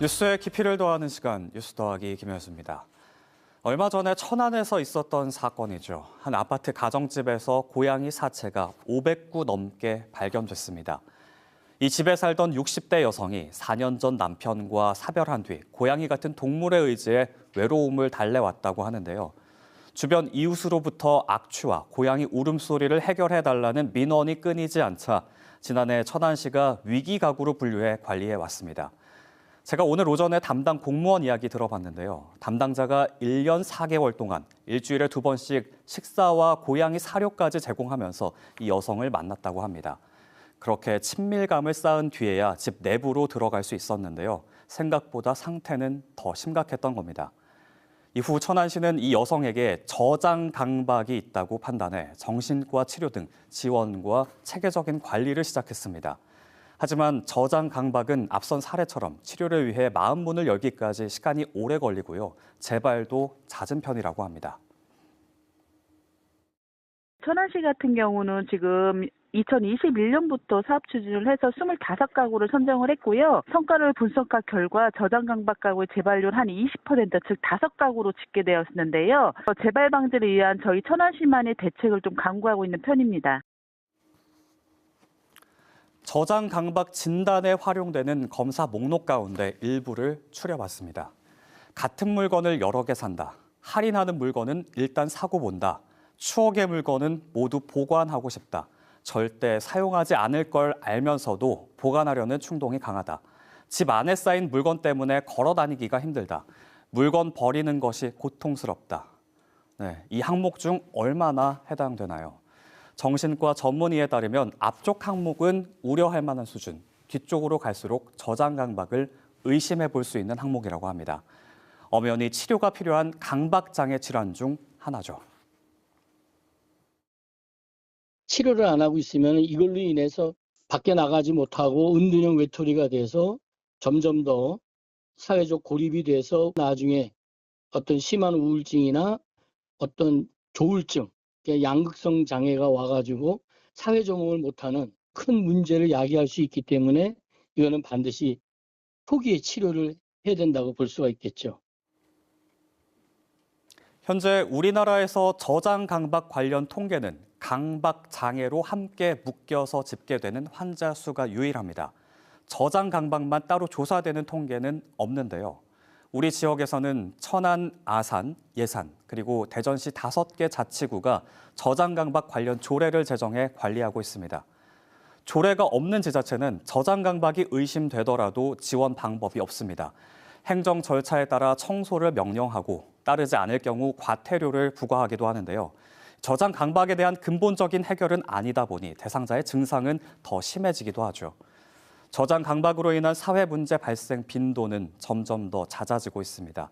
뉴스에 깊이를 더하는 시간, 뉴스 더하기 김현수입니다. 얼마 전에 천안에서 있었던 사건이죠. 한 아파트 가정집에서 고양이 사체가 500구 넘게 발견됐습니다. 이 집에 살던 60대 여성이 4년 전 남편과 사별한 뒤 고양이 같은 동물의 의지에 외로움을 달래왔다고 하는데요. 주변 이웃으로부터 악취와 고양이 울음소리를 해결해달라는 민원이 끊이지 않자 지난해 천안시가 위기가구로 분류해 관리해 왔습니다. 제가 오늘 오전에 담당 공무원 이야기 들어봤는데요. 담당자가 1년 4개월 동안 일주일에 2번씩 식사와 고양이 사료까지 제공하면서 이 여성을 만났다고 합니다. 그렇게 친밀감을 쌓은 뒤에야 집 내부로 들어갈 수 있었는데요. 생각보다 상태는 더 심각했던 겁니다. 이후 천안시는 이 여성에게 저장 강박이 있다고 판단해 정신과 치료 등 지원과 체계적인 관리를 시작했습니다. 하지만 저장 강박은 앞선 사례처럼 치료를 위해 마음문을 열기까지 시간이 오래 걸리고요. 재발도 잦은 편이라고 합니다. 천안시 같은 경우는 지금 2021년부터 사업 추진을 해서 25가구를 선정을 했고요. 성과를 분석한 결과 저장 강박 가구의 재발률 한 20%, 즉 5가구로 집계되었는데요. 재발 방지를 위한 저희 천안시만의 대책을 좀 강구하고 있는 편입니다. 저장 강박 진단에 활용되는 검사 목록 가운데 일부를 추려봤습니다. 같은 물건을 여러 개 산다. 할인하는 물건은 일단 사고 본다. 추억의 물건은 모두 보관하고 싶다. 절대 사용하지 않을 걸 알면서도 보관하려는 충동이 강하다. 집 안에 쌓인 물건 때문에 걸어 다니기가 힘들다. 물건 버리는 것이 고통스럽다. 네, 이 항목 중 얼마나 해당되나요? 정신과 전문의에 따르면 앞쪽 항목은 우려할 만한 수준, 뒤쪽으로 갈수록 저장 강박을 의심해 볼 수 있는 항목이라고 합니다. 엄연히 치료가 필요한 강박장애 질환 중 하나죠. 치료를 안 하고 있으면 이걸로 인해서 밖에 나가지 못하고 은둔형 외톨이가 돼서 점점 더 사회적 고립이 돼서 나중에 어떤 심한 우울증이나 어떤 조울증, 양극성 장애가 와가지고 사회 적응을 못하는 큰 문제를 야기할 수 있기 때문에 이거는 반드시 초기에 치료를 해야 된다고 볼 수가 있겠죠. 현재 우리나라에서 저장 강박 관련 통계는 강박 장애로 함께 묶여서 집계되는 환자 수가 유일합니다. 저장 강박만 따로 조사되는 통계는 없는데요. 우리 지역에서는 천안, 아산, 예산, 그리고 대전시 5개 자치구가 저장 강박 관련 조례를 제정해 관리하고 있습니다. 조례가 없는 지자체는 저장 강박이 의심되더라도 지원 방법이 없습니다. 행정 절차에 따라 청소를 명령하고 따르지 않을 경우 과태료를 부과하기도 하는데요. 저장 강박에 대한 근본적인 해결은 아니다 보니 대상자의 증상은 더 심해지기도 하죠. 저장 강박으로 인한 사회 문제 발생 빈도는 점점 더 잦아지고 있습니다.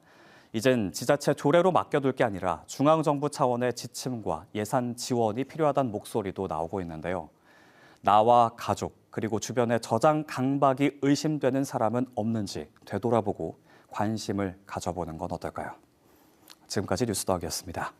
이젠 지자체 조례로 맡겨둘 게 아니라 중앙정부 차원의 지침과 예산 지원이 필요하다는 목소리도 나오고 있는데요. 나와 가족, 그리고 주변에 저장 강박이 의심되는 사람은 없는지 되돌아보고 관심을 가져보는 건 어떨까요? 지금까지 뉴스 더하기였습니다.